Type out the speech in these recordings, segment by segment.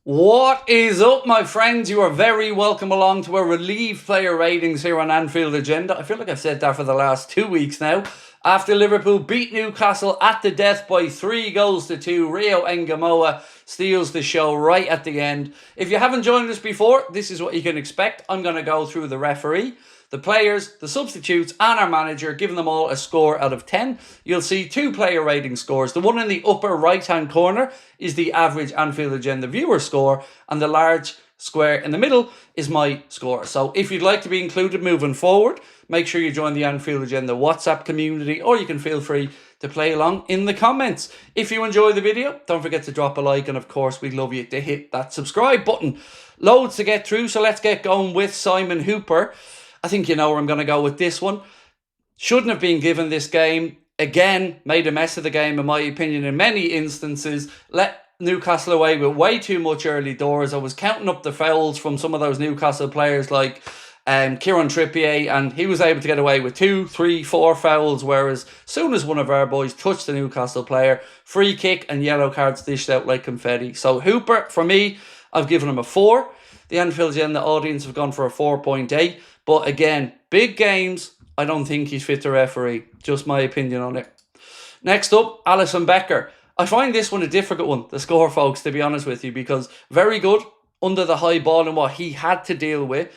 What is up, my friends? You are very welcome along to our relieved player ratings here on Anfield Agenda. I feel like I've said that for the last 2 weeks now. After Liverpool beat Newcastle at the death by 3-2, Rio Ngumoha steals the show right at the end. If you haven't joined us before, this is what you can expect. I'm going to go through the referee, the players, the substitutes, and our manager, giving them all a score out of 10. You'll see 2 player rating scores. The one in the upper right-hand corner is the average Anfield Agenda viewer score, and the large square in the middle is my score. So if you'd like to be included moving forward, make sure you join the Anfield Agenda WhatsApp community, or you can feel free to play along in the comments. If you enjoy the video, don't forget to drop a like, and of course we'd love you to hit that subscribe button. Loads to get through, so let's get going with Simon Hooper. I think you know where I'm going to go with this one. Shouldn't have been given this game. Again, made a mess of the game, in my opinion, in many instances. Let Newcastle away with way too much early doors. I was counting up the fouls from some of those Newcastle players like Kieran Trippier, and he was able to get away with 2, 3, 4 fouls, whereas as soon as one of our boys touched the Newcastle player, free kick and yellow cards dished out like confetti. So Hooper, for me, I've given him a 4. The Anfield Agenda audience have gone for a 4.8. But again, big games, I don't think he's fit to referee. Just my opinion on it. Next up, Allison Becker. I find this one a difficult one, the score, folks, to be honest with you, because very good under the high ball and what he had to deal with,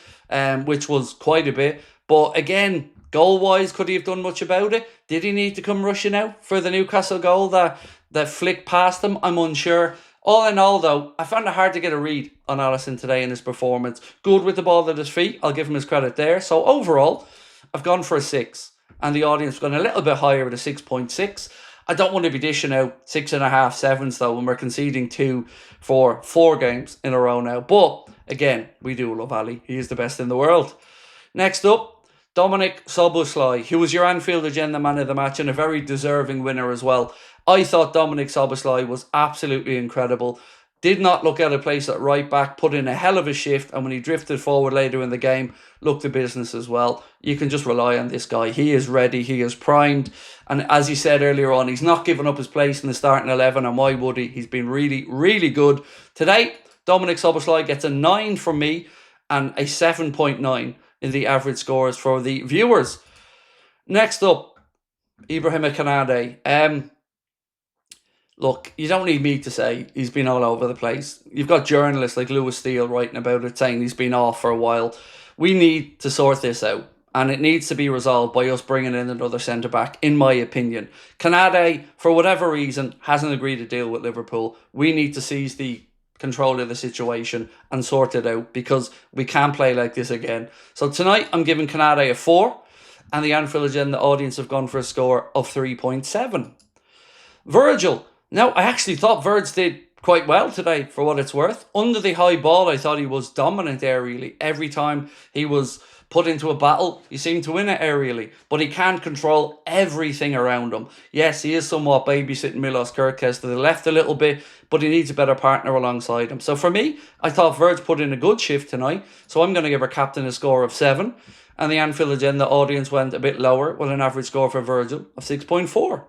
which was quite a bit. But again, goal-wise, could he have done much about it? Did he need to come rushing out for the Newcastle goal that flicked past him? I'm unsure. All in all, though, I found it hard to get a read on Allison today in his performance. Good with the ball at his feet. I'll give him his credit there. So overall, I've gone for a 6. And the audience has gone a little bit higher with a 6.6. I don't want to be dishing out 6.5, 7s, though, when we're conceding 2 for 4 games in a row now. But, again, we do love Ali. He is the best in the world. Next up, Dominik Szoboszlai, who was your Anfield Agenda man of the match and a very deserving winner as well. I thought Dominik Szoboszlai was absolutely incredible. Did not look out of place at right back, put in a hell of a shift, and when he drifted forward later in the game, looked the business as well. You can just rely on this guy. He is ready, he is primed, and as he said earlier on, he's not giving up his place in the starting 11, and why would he? He's been really, really good. Today, Dominik Szoboszlai gets a 9 from me and a 7.9 in the average scores for the viewers. Next up, Ibrahima Konate. Look, you don't need me to say he's been all over the place. You've got journalists like Lewis Steele writing about it, saying he's been off for a while. We need to sort this out, and it needs to be resolved by us bringing in another centre-back, in my opinion. Konate, for whatever reason, hasn't agreed to deal with Liverpool. We need to seize the control of the situation and sort it out, because we can't play like this again. So tonight, I'm giving Konate a 4, and the Anfield Agenda audience have gone for a score of 3.7. Virgil. Now, I actually thought Wirtz did quite well today, for what it's worth. Under the high ball, I thought he was dominant aerially. Every time he was put into a battle, he seemed to win it aerially. But he can't control everything around him. Yes, he is somewhat babysitting Milos Kerkez to the left a little bit, but he needs a better partner alongside him. So for me, I thought Wirtz put in a good shift tonight. So I'm going to give our captain a score of 7. And the Anfield Agenda audience went a bit lower with an average score for Virgil of 6.4.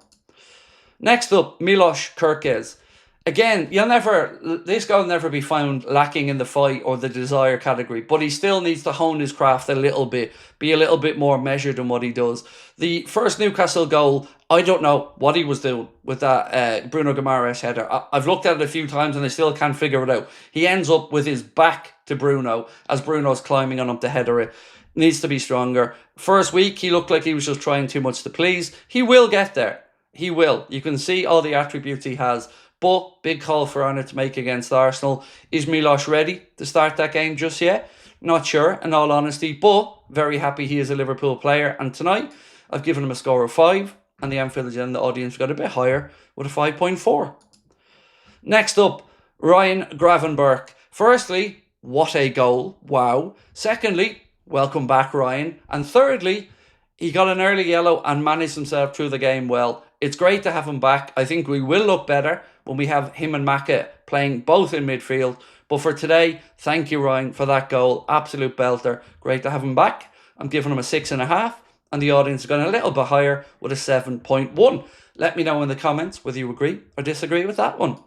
Next up, Milos Kerkez. Again, this guy will never be found lacking in the fight or the desire category, but he still needs to hone his craft a little bit, be a little bit more measured in what he does. The first Newcastle goal, I don't know what he was doing with that Bruno Guimaraes header. I've looked at it a few times and I still can't figure it out. He ends up with his back to Bruno as Bruno's climbing on him to header it. Needs to be stronger. First week, he looked like he was just trying too much to please. He will get there. He will. You can see all the attributes he has. But big call for Arnold to make against Arsenal. Is Milos ready to start that game just yet? Not sure, in all honesty. But very happy he is a Liverpool player. And tonight, I've given him a score of 5. And the Anfield Agenda audience got a bit higher with a 5.4. Next up, Ryan Gravenberch. Firstly, what a goal. Wow. Secondly, welcome back, Ryan. And thirdly, he got an early yellow and managed himself through the game well. It's great to have him back. I think we will look better when we have him and Maka playing both in midfield. But for today, thank you, Ryan, for that goal. Absolute belter. Great to have him back. I'm giving him a 6.5. And the audience is going a little bit higher with a 7.1. Let me know in the comments whether you agree or disagree with that one.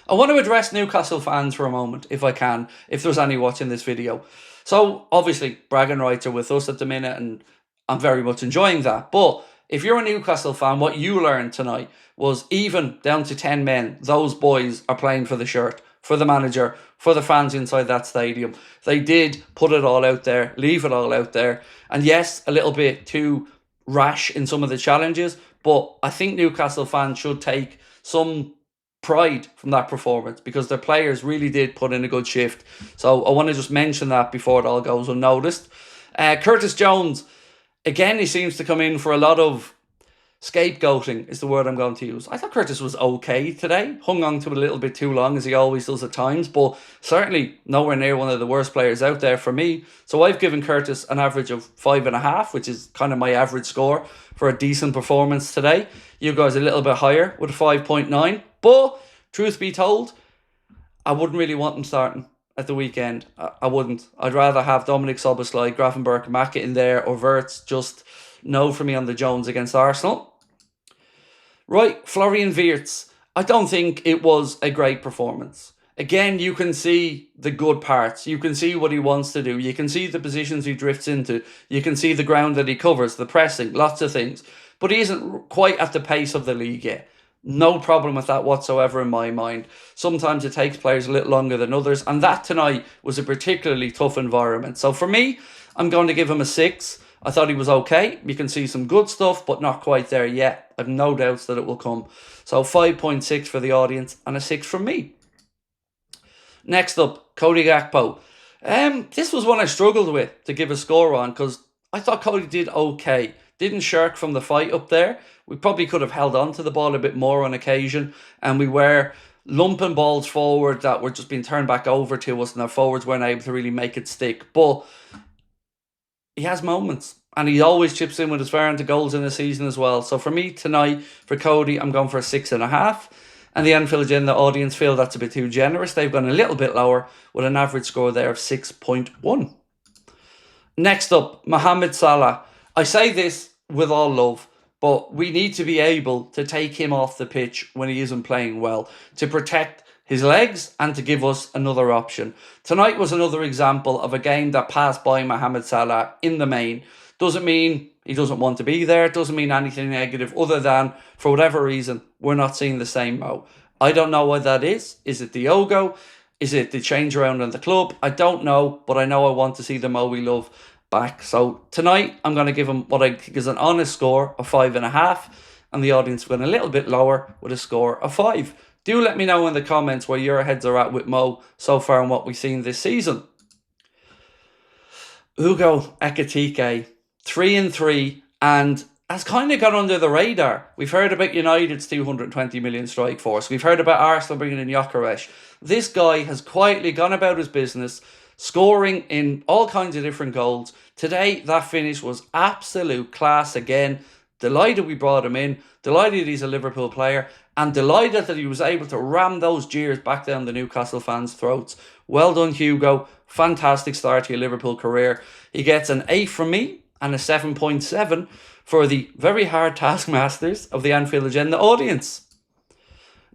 I want to address Newcastle fans for a moment, if I can, if there's any watching this video. So, obviously, bragging rights are with us at the minute, and I'm very much enjoying that. But if you're a Newcastle fan, what you learned tonight was even down to 10 men, those boys are playing for the shirt, for the manager, for the fans inside that stadium. They did put it all out there, leave it all out there. And yes, a little bit too rash in some of the challenges, but I think Newcastle fans should take some pride from that performance because their players really did put in a good shift. So I want to just mention that before it all goes unnoticed. Curtis Jones, again, he seems to come in for a lot of scapegoating is the word I'm going to use. I thought Curtis was okay today. Hung on to it a little bit too long, as he always does at times, but certainly nowhere near one of the worst players out there for me. So I've given Curtis an average of 5.5, which is kind of my average score for a decent performance today. You guys a little bit higher with a 5.9. But truth be told, I wouldn't really want him starting at the weekend. I wouldn't. I'd rather have Dominik Szoboszlai, Gravenberch, Maka in there, or Wirtz. Just no for me on the Jones against Arsenal. Right, Florian Wirtz. I don't think it was a great performance. Again, you can see the good parts. You can see what he wants to do. You can see the positions he drifts into. You can see the ground that he covers, the pressing, lots of things. But he isn't quite at the pace of the league yet. No problem with that whatsoever in my mind. Sometimes it takes players a little longer than others. And that tonight was a particularly tough environment. So for me, I'm going to give him a 6. I thought he was okay. You can see some good stuff, but not quite there yet. I've no doubts that it will come. So 5.6 for the audience and a 6 from me. Next up, Cody Gakpo. This was one I struggled with to give a score on because I thought Cody did okay. Didn't shirk from the fight up there. We probably could have held on to the ball a bit more on occasion, and we were lumping balls forward that were just being turned back over to us, and our forwards weren't able to really make it stick. But he has moments, and he always chips in with his far into goals in the season as well. So for me tonight, for Cody, I'm going for a 6.5. And the Anfield Agenda audience feel that's a bit too generous. They've gone a little bit lower with an average score there of 6.1. Next up, Mohamed Salah. I say this with all love, but we need to be able to take him off the pitch when he isn't playing well, to protect his legs and to give us another option. Tonight was another example of a game that passed by Mohamed Salah in the main. Doesn't mean he doesn't want to be there. Doesn't mean anything negative other than, for whatever reason, we're not seeing the same Mo. I don't know what that is. Is it the Ogo? Is it the change around in the club? I don't know, but I know I want to see the Mo we love back. So tonight, I'm going to give him what I think is an honest score of 5.5. And the audience went a little bit lower with a score of 5. Do let me know in the comments where your heads are at with Mo so far and what we've seen this season. Hugo Ekitike, 3-3, and has kind of gone under the radar. We've heard about United's 220 million strike force. We've heard about Arsenal bringing in Gyökeres. This guy has quietly gone about his business, scoring in all kinds of different goals. Today, that finish was absolute class again. Delighted we brought him in. Delighted he's a Liverpool player. And delighted that he was able to ram those jeers back down the Newcastle fans' throats. Well done, Hugo. Fantastic start to your Liverpool career. He gets an 8 from me and a 7.7 for the very hard taskmasters of the Anfield Agenda audience.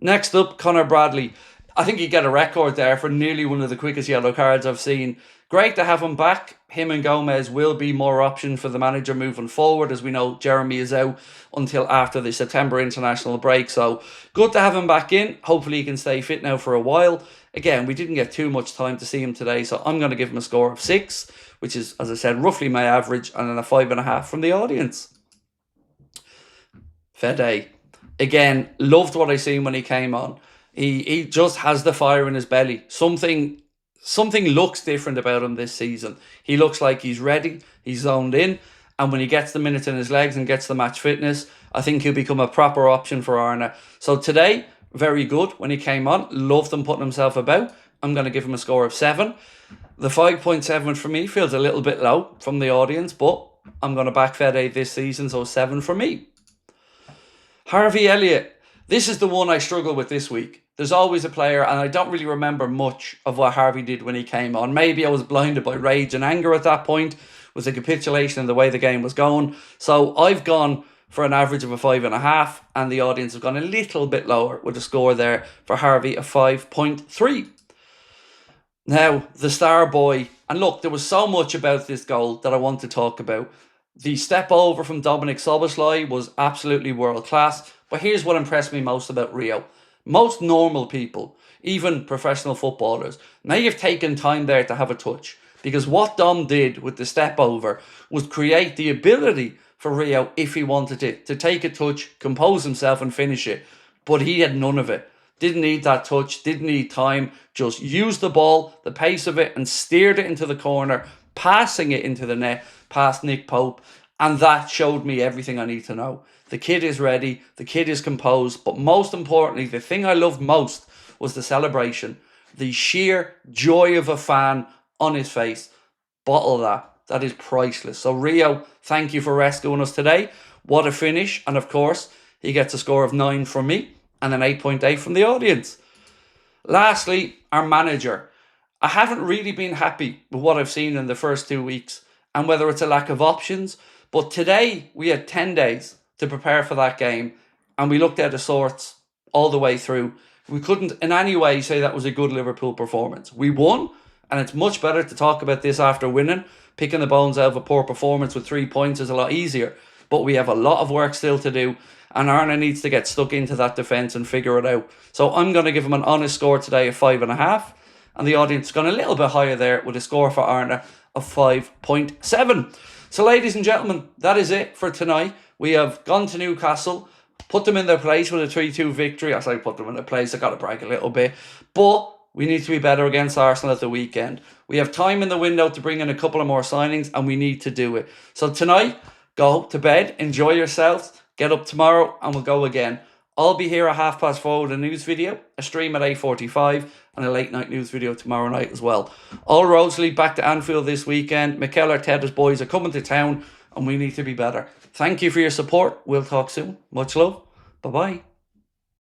Next up, Conor Bradley. I think he get a record there for nearly one of the quickest yellow cards I've seen. Great to have him back. Him and Gomez will be more option for the manager moving forward. As we know, Jeremy is out until after the September international break. So good to have him back in. Hopefully he can stay fit now for a while. Again, we didn't get too much time to see him today, so I'm going to give him a score of 6, which is, as I said, roughly my average, and then a 5.5 from the audience. Fede. Again, loved what I seen when he came on. He just has the fire in his belly. Something looks different about him this season. He looks like he's ready, he's zoned in, and when he gets the minutes in his legs and gets the match fitness, I think he'll become a proper option for Arna. So today, very good when he came on. Loved him putting himself about. I'm going to give him a score of 7. The 5.7 for me feels a little bit low from the audience, but I'm going to back Fede this season, so 7 for me. Harvey Elliott. This is the one I struggle with this week. There's always a player, and I don't really remember much of what Harvey did when he came on. Maybe I was blinded by rage and anger at that point with the capitulation and the way the game was going. So I've gone for an average of a 5.5, and the audience have gone a little bit lower with a score there for Harvey of 5.3. Now, the star boy, and look, there was so much about this goal that I want to talk about. The step over from Dominik Szoboszlai was absolutely world class, but here's what impressed me most about Rio. Most normal people, even professional footballers, may have taken time there to have a touch, because what Dom did with the step over was create the ability for Rio, if he wanted it, to take a touch, compose himself and finish it. But he had none of it. Didn't need that touch, didn't need time, just used the ball, the pace of it, and steered it into the corner, passing it into the net past Nick Pope. And that showed me everything I need to know. The kid is ready, the kid is composed, but most importantly, the thing I loved most was the celebration. The sheer joy of a fan on his face. Bottle that. That is priceless. So Rio, thank you for rescuing us today. What a finish. And of course, he gets a score of 9 from me and an 8.8 from the audience. Lastly, our manager. I haven't really been happy with what I've seen in the first 2 weeks and whether it's a lack of options. But today, we had 10 days to prepare for that game and we looked out of sorts all the way through. We couldn't in any way say that was a good Liverpool performance. We won, and it's much better to talk about this after winning. Picking the bones out of a poor performance with 3 points is a lot easier. But we have a lot of work still to do, and Arna needs to get stuck into that defence and figure it out. So I'm going to give him an honest score today of 5.5, and the audience has gone a little bit higher there with a score for Arna of 5.7. So ladies and gentlemen, that is it for tonight. We have gone to Newcastle, put them in their place with a 3-2 victory. I say put them in their place, I got to brag a little bit. But we need to be better against Arsenal at the weekend. We have time in the window to bring in a couple of more signings, and we need to do it. So tonight, go to bed, enjoy yourselves, get up tomorrow, and we'll go again. I'll be here at 4:30 with a news video, a stream at 8:45, and a late night news video tomorrow night as well. All roads lead back to Anfield this weekend. Mikel Arteta's boys are coming to town, and we need to be better. Thank you for your support. We'll talk soon. Much love. Bye-bye.